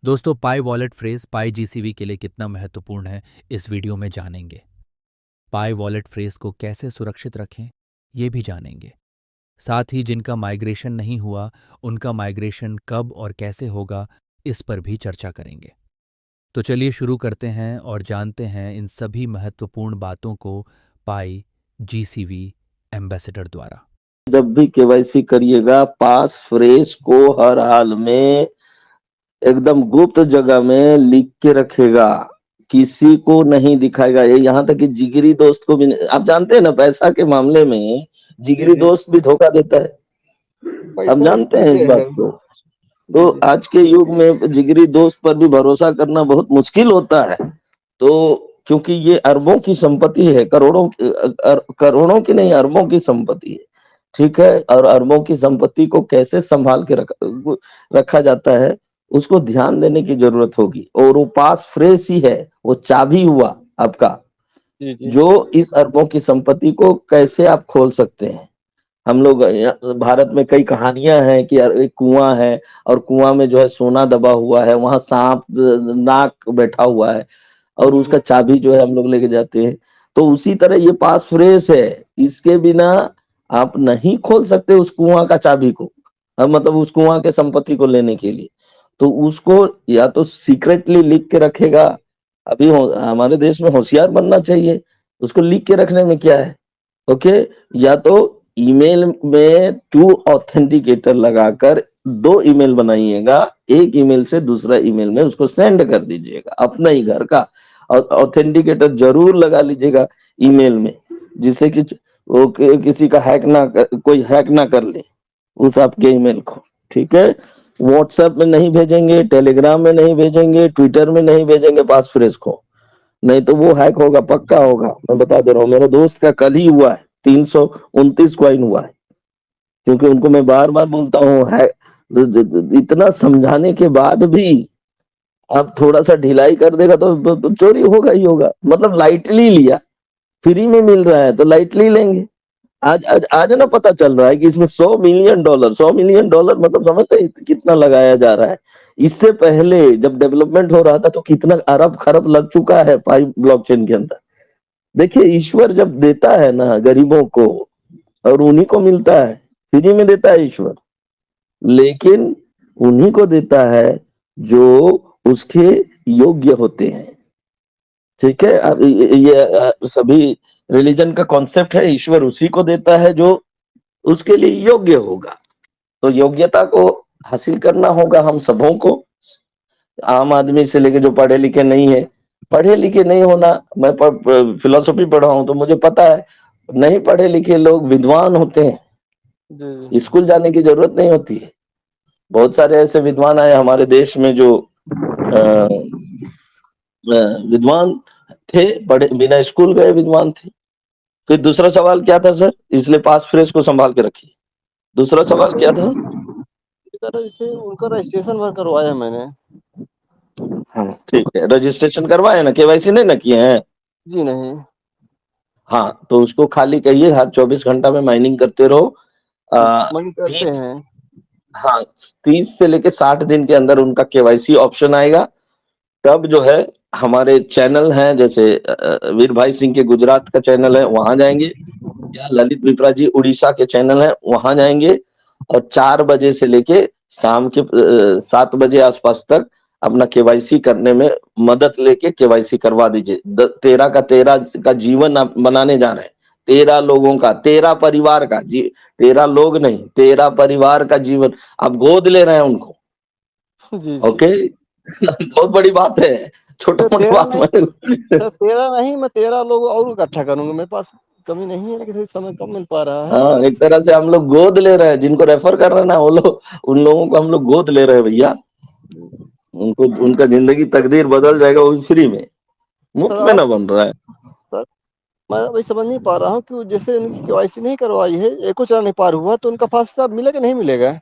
दोस्तों, पाई wallet phrase पाई GCV के लिए कितना महत्वपूर्ण है, इस वीडियो में जानेंगे। पाई वॉलेट फ्रेज को कैसे सुरक्षित रखें, ये भी जानेंगे। साथ ही जिनका माइग्रेशन नहीं हुआ, उनका माइग्रेशन कब और कैसे होगा, इस पर भी चर्चा करेंगे। तो चलिए शुरू करते हैं और जानते हैं इन सभी महत्वपूर्ण बातों को पाई जीसीवी एम्बेसडर द्वारा। जब भी केवाईसी करिएगा, पास फ्रेज को हर हाल में एकदम गुप्त जगह में लिख के रखेगा, किसी को नहीं दिखाएगा। ये यहाँ तक कि जिगरी दोस्त को भी नहीं। आप जानते हैं ना, पैसा के मामले में जी जिगरी जी। दोस्त भी धोखा देता है। आप पैसा जानते हैं इस इसीलिए बात है। को। जी तो जी। आज के युग में जिगरी दोस्त पर भी भरोसा करना बहुत मुश्किल होता है। तो क्योंकि ये अरबों की संपत्ति है, करोड़ों की नहीं, अरबों की संपत्ति है। ठीक है, और अरबों की संपत्ति को कैसे संभाल के रखा जाता है, उसको ध्यान देने की जरूरत होगी। और वो पास फ्रेज ही है, वो चाबी हुआ आपका, जी जी। जो इस अरबों की संपत्ति को कैसे आप खोल सकते हैं। हम लोग भारत में कई कहानियां हैं कि एक कुआं है और कुआं में जो है सोना दबा हुआ है, वहां सांप नाग बैठा हुआ है और उसका चाबी जो है हम लोग लेके जाते हैं। तो उसी तरह ये पास फ्रेज है, इसके बिना आप नहीं खोल सकते उस कुआं का चाबी को। मतलब उस कुआं के संपत्ति को लेने के लिए तो उसको या तो सीक्रेटली लिख के रखेगा। अभी हमारे देश में होशियार बनना चाहिए, उसको लिख के रखने में क्या है। ओके, या तो ईमेल में टू ऑथेंटिकेटर लगाकर दो ईमेल बनाइएगा, एक ईमेल से दूसरा ईमेल में उसको सेंड कर दीजिएगा अपना ही घर का। और ऑथेंटिकेटर जरूर लगा लीजिएगा ईमेल में, जिससे कि वो किसी का कोई हैक ना कर ले उस आपके ईमेल को। ठीक है, व्हाट्सएप में नहीं भेजेंगे, टेलीग्राम में नहीं भेजेंगे, ट्विटर में नहीं भेजेंगे पास फ्रेज को, नहीं तो वो हैक होगा, पक्का होगा। मैं बता दे रहा हूँ, मेरे दोस्त का कल ही हुआ है, 329 कॉइन हुआ है। क्योंकि उनको मैं बार बार बोलता हूँ, है इतना समझाने के बाद भी आप थोड़ा सा ढिलाई कर देगा तो चोरी होगा ही होगा। मतलब लाइटली लिया, फ्री में मिल रहा है तो लाइटली लेंगे। आज ना पता चल रहा है कि इसमें $100 मिलियन मतलब समझते हैं कितना लगाया जा रहा है। इससे पहले जब डेवलपमेंट हो रहा था तो कितना अरब खरब लग चुका है पाई ब्लॉकचेन के अंदर। देखिए, ईश्वर जब देता है ना गरीबों को, और उन्हीं को मिलता है, फ्री में देता है ईश्वर, लेकिन उन्हीं को देता है जो उसके योग्य होते हैं। ठीक है, अब ये सभी रिलीजन का कॉन्सेप्ट है, ईश्वर उसी को देता है जो उसके लिए योग्य होगा। तो योग्यता को हासिल करना होगा हम सबों को, आम आदमी से लेके जो पढ़े लिखे नहीं है। पढ़े लिखे नहीं होना, मैं फिलोसफी पढ़ा हूं तो मुझे पता है, नहीं पढ़े लिखे लोग विद्वान होते हैं, जी जी। स्कूल जाने की जरूरत नहीं होती है। बहुत सारे ऐसे विद्वान आए हमारे देश में जो अ, विद्वान थे, पढ़े बिना स्कूल गए विद्वान थे। फिर दूसरा सवाल क्या था सर, इसलिए पास फ्रेज को संभाल के रखिए। दूसरा सवाल क्या था? इस तरह से उनका रजिस्ट्रेशन वर्क करवाया है मैंने। हाँ ठीक है, रजिस्ट्रेशन करवाए ना, केवाईसी नहीं ना किए हैं? जी नहीं। हाँ, तो उसको खाली कहिए हर 24 घंटा में माइनिंग करते रहो। मन करते 30, हैं। हाँ, 30 से लेके 60 दिन के अंदर उनका केवाईसी ऑप्शन आएगा। तब जो है हमारे चैनल हैं, जैसे वीर भाई सिंह के गुजरात का चैनल है, वहां जाएंगे, या ललित विप्रा जी उड़ीसा के चैनल है, वहां जाएंगे। और 4 बजे से लेके शाम के 7 बजे आसपास तक अपना केवाईसी करने में मदद लेके केवाईसी करवा दीजिए। 13 का जीवन आप बनाने जा रहे हैं, 13 लोगों का, 13 परिवार का 13 लोग नहीं, 13 परिवार का जीवन आप गोद ले रहे हैं उनको। जी जी। ओके बहुत बड़ी बात है, छोटा तो मोटा तेरह बात नहीं, मैं सर 13 नहीं, मैं 13 लोग और इकट्ठा करूंगा। मेरे पास कमी नहीं है, लेकिन समय कम मिल पा रहा है। हाँ, एक तरह से हम लोग गोद ले रहे हैं, जिनको रेफर कर रहे हैं ना वो लोग, उन लोगों को हम लोग गोद ले रहे हैं भैया। उनको उनका जिंदगी तकदीर बदल जाएगा, वो भी फ्री में, सर मुफ्त में आप, ना बन रहा है। सर मैं अभी समझ नहीं पा रहा हूँ कि जैसे उनकी केवाईसी नहीं करवाई है, एको चरण नहीं पार हुआ, तो उनका फास्टा मिलेगा नहीं मिलेगा?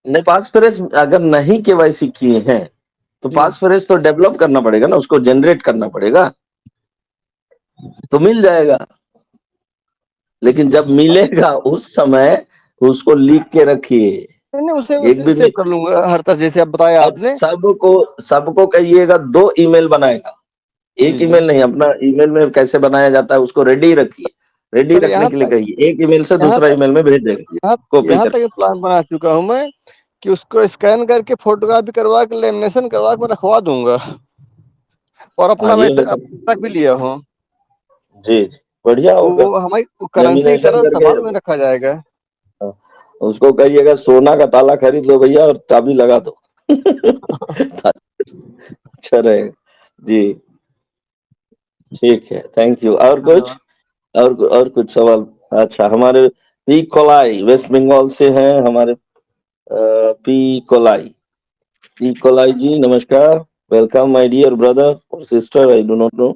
नहीं, पास फ्रेश अगर नहीं केवाईसी किए हैं तो जी पास फ्रेश तो डेवलप करना पड़ेगा ना, उसको जनरेट करना पड़ेगा, तो मिल जाएगा। लेकिन जब मिलेगा उस समय उसको लिख के रखिए। नहीं उसे एक भी सेव कर लूंगा हर तरह, जैसे अब बताया और आपने। सबको कहिएगा 2 ईमेल बनाएगा, जी एक जी। ईमेल नहीं। अपना ईमेल में कैसे बनाया जाता है उसको रेडी रखिए, रेडी चलिए रखने यहाँ के लिए तक कहिए, एक ईमेल से यहाँ दूसरा तक ईमेल में भेज देगा यहाँ कॉपी यहाँ तक करके। प्लान बना चुका हूँ मैं कि उसको स्कैन करके फोटोकॉपी करवा के लेमिनेशन करवा के मैं रखवा दूंगा, और हाँ अपना मैं ये हो सकता है। रख भी लिया हूँ। जी जी, बढ़िया तो होगा। वो हमारी करेंसी की लेमिनेशन तरह करके संभाल में रखा जाएगा। उसको कहिएगा सोना का ताला खरीद लो भैया और चाबी लगा दो। अच्छा रहेगा। जी ठीक है, थैंक यू। और कुछ, धन्यवाद। और कुछ सवाल? अच्छा, हमारे पी कोलाई वेस्ट बंगाल से हैं हमारे, पी कोलाई जी नमस्कार, वेलकम माय डियर ब्रदर और sister, I do not know.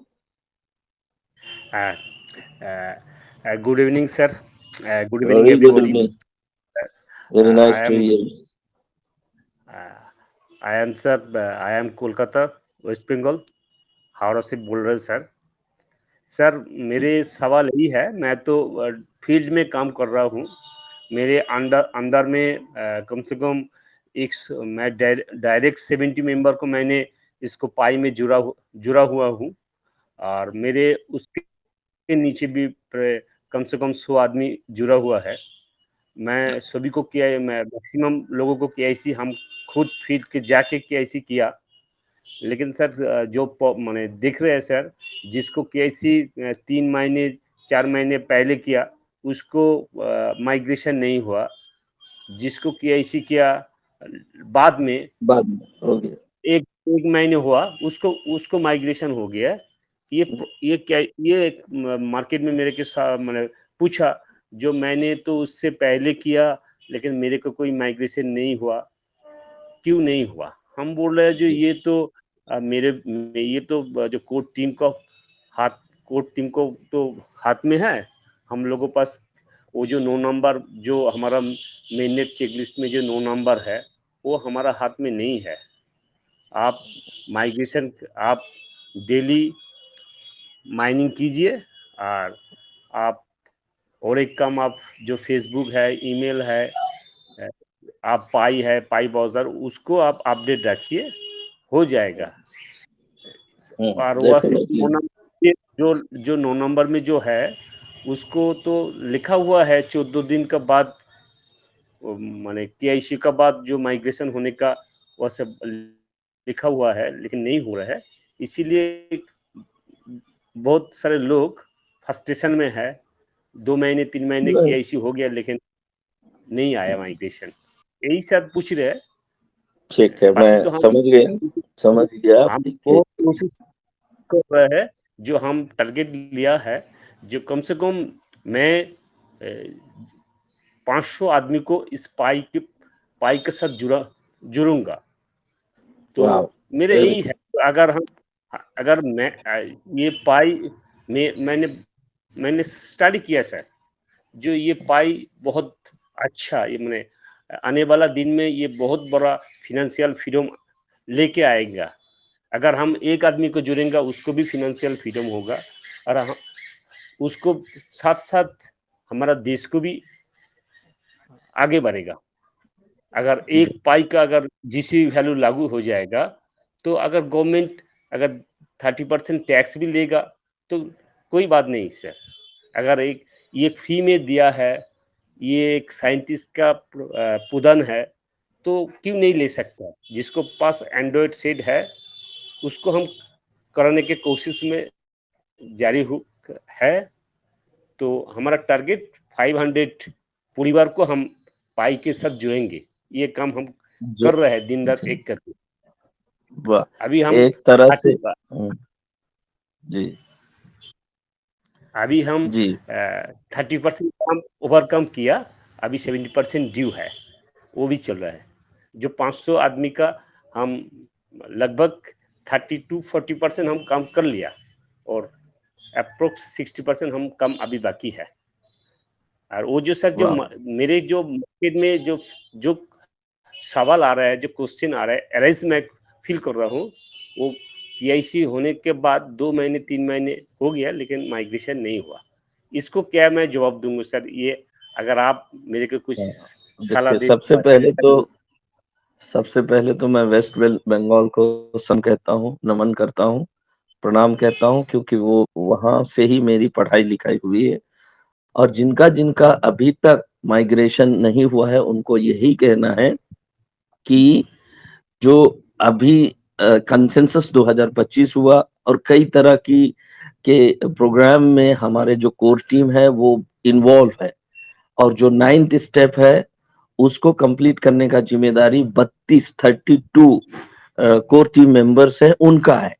Uh, Good evening, sir. Good evening, very good everybody. Evening, very I nice to am here. uh, I am sir. I am Kolkata, West Bengal, Howrah से बोल रहे हैं sir. Sir मेरे सवाल यही है, मैं तो फील्ड में काम कर रहा हूँ। मेरे अंडर अंदर में कम से कम मैं डायरेक्ट 70 मेंबर को मैंने इसको पाई में जुड़ा हुआ हूँ, और मेरे उसके नीचे भी कम से कम 100 आदमी जुड़ा हुआ है। मैं सभी को किया, मैं मैक्सिमम लोगों को केआईसी हम खुद फील्ड के जाके केआईसी किया। लेकिन सर जो माने देख रहे हैं सर, जिसको केआईसी 3 महीने 4 महीने पहले किया उसको माइग्रेशन नहीं हुआ, जिसको केआईसी किया बाद में बाद में हो गया। एक एक महीने हुआ उसको उसको माइग्रेशन हो गया। ये क्या, ये मार्केट में मेरे के साथ मैंने पूछा, जो मैंने तो उससे पहले किया लेकिन मेरे को कोई माइग्रेशन नहीं हुआ, क्यों नहीं हुआ? हम बोल रहे हैं जो ये तो ये तो जो हाथ कोर्ट टीम को तो हाथ में है। हम लोगों के पास वो जो 9 नंबर जो हमारा मेननेट चेकलिस्ट में जो 9 नंबर है वो हमारा हाथ में नहीं है। आप माइग्रेशन आप डेली माइनिंग कीजिए, और आप और एक काम, आप जो फेसबुक है, ईमेल है, आप पाई ब्राउज़र उसको आप अपडेट रखिए, हो जाएगा। और वहाँ से डेफिनेटली। 9 नंबर जो 9 नंबर में जो है उसको तो लिखा हुआ है 14 दिन का बाद, माने केआईसी का बाद जो माइग्रेशन होने का वह सब लिखा हुआ है, लेकिन नहीं हो रहा है। इसीलिए बहुत सारे लोग फ्रस्ट्रेशन में है। 2 महीने 3 महीने केआईसी हो गया लेकिन नहीं आया माइग्रेशन। यही सब पूछ रहे हैं। ठीक है, बाकी तो मैं समझ गया हम देखिए। बहुत कोशिश कर रहे हैं। जो हम टारगेट लिया है, जो कम से कम मैं 500 आदमी को इस पाई के साथ जुड़ूंगा। तो वाह, मेरे वेरी यही है, गुड। अगर मैं ये पाई में मैंने स्टडी किया सर, जो ये पाई बहुत अच्छा, ये मैंने आने वाला दिन में ये बहुत बड़ा फाइनेंशियल फ्रीडम लेके आएगा। अगर हम एक आदमी को जुड़ेंगे उसको भी फाइनेंशियल फ्रीडम होगा, और उसको साथ साथ हमारा देश को भी आगे बढ़ेगा। अगर एक पाई का अगर जीसी वैल्यू लागू हो जाएगा, तो अगर गवर्नमेंट अगर 30% टैक्स भी लेगा तो कोई बात नहीं सर। अगर एक ये फ्री में दिया है, ये एक साइंटिस्ट का पुदन है, तो क्यों नहीं ले सकता? जिसको पास एंड्रॉयड सेट है उसको हम कराने के कोशिश में जारी है। तो हमारा टारगेट 500 परिवार को हम पाई के साथ जोड़ेंगे। ये काम हम जो कर रहे हैं दिन रात एक करके। वाह, अभी हम एक तरह से। 30 जी अभी हम जी 30% काम ओवरकम किया, अभी 70% ड्यू है, वो भी चल रहा है। जो 500 आदमी का हम लगभग 30 to 40% हम काम कर लिया, और अप्रोक्स 60% हम काम अभी बाकी है। और वो जो सर जो वाह, मेरे जो मार्केट में जो सवाल आ रहा है, जो क्वेश्चन आ रहा है, एराइज मैं फील कर रहा हूँ, वो पीआईसी होने के बाद 2 महीने 3 महीने हो गया लेकिन माइग्रेशन नहीं हुआ। इसको क्या मैं जवाब दूंगा सर? ये अगर आप मेरे को कुछ साला देखिए सबसे पहले तो मैं वेस्ट बंगाल को सम कहता हूँ, नमन करता हूँ, प्रणाम कहता हूँ, क्योंकि वो वहाँ से ही मेरी पढ़ाई लिखाई हुई है। और जिनका अभी तक माइग्रेशन नहीं हुआ है, उनको यही कहना है कि जो अभी कंसेंसस 2025 हुआ और कई तरह की के प्रोग्राम में हमारे जो कोर टीम है वो इन्वॉल्व है, और जो 9th स्टेप है उसको कंप्लीट करने का जिम्मेदारी 32 कोर टीम मेंबर्स है, उनका है।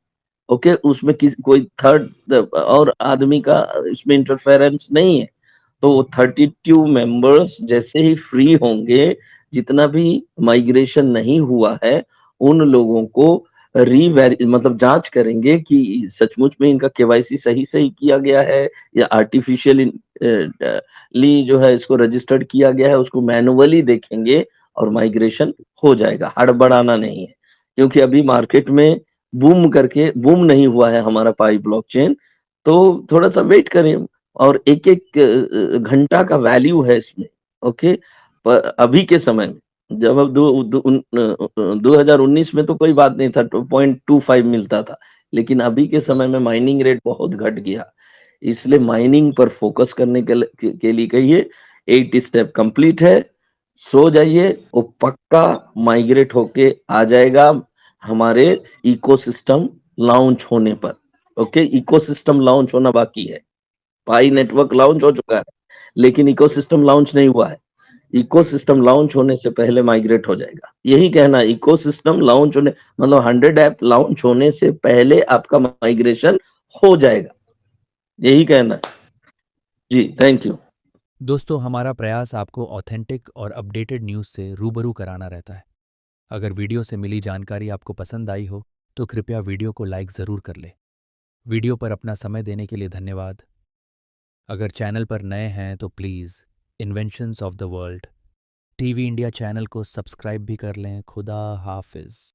ओके, उसमें कोई थर्ड और आदमी का इसमें इंटरफेरेंस नहीं है। तो 32 मेंबर्स जैसे ही फ्री होंगे, जितना भी माइग्रेशन नहीं हुआ है, उन लोगों को मतलब जांच करेंगे कि सचमुच में इनका केवाईसी सही सही किया गया है या आर्टिफिशियल ली जो है इसको रजिस्टर्ड किया गया है, उसको मैनुअली देखेंगे और माइग्रेशन हो जाएगा। हड़बड़ाना नहीं है, क्योंकि अभी मार्केट में बूम नहीं हुआ है हमारा पाई ब्लॉकचेन, तो थोड़ा-सा वेट करें। और एक-एक घंटा का वैल्यू है इसमें, ओके? अभी के समय में, जब अब 2019 में तो कोई बात नहीं था, 2.25 मिलता था, लेकिन अभी के समय में माइनिंग रेट बहुत घट गया। इसलिए माइनिंग पर फोकस करने के लिए कहिए। 8 स्टेप कंप्लीट है, सो जाइए, वो पक्का माइग्रेट होके आ जाएगा हमारे इकोसिस्टम लॉन्च होने पर। ओके, इकोसिस्टम लॉन्च होना बाकी है। पाई नेटवर्क लॉन्च हो चुका है, लेकिन इकोसिस्टम लॉन्च नहीं हुआ है। इकोसिस्टम लॉन्च होने से पहले माइग्रेट हो जाएगा। यही कहना है, इकोसिस्टम लॉन्च होने मतलब 100 ऐप लॉन्च होने से पहले आपका माइग्रेशन हो जाएगा। यही कहना है। जी, थैंक यू। दोस्तों, हमारा प्रयास आपको ऑथेंटिक और अपडेटेड न्यूज़ से रूबरू कराना रहता है। अगर वीडियो से मिली जानकारी आपको पसंद आई हो तो कृपया वीडियो को लाइक ज़रूर कर ले। वीडियो पर अपना समय देने के लिए धन्यवाद। अगर चैनल पर नए हैं तो please inventions of the world TV India channel को सब्सक्राइब भी कर लें। खुदा हाफिज़।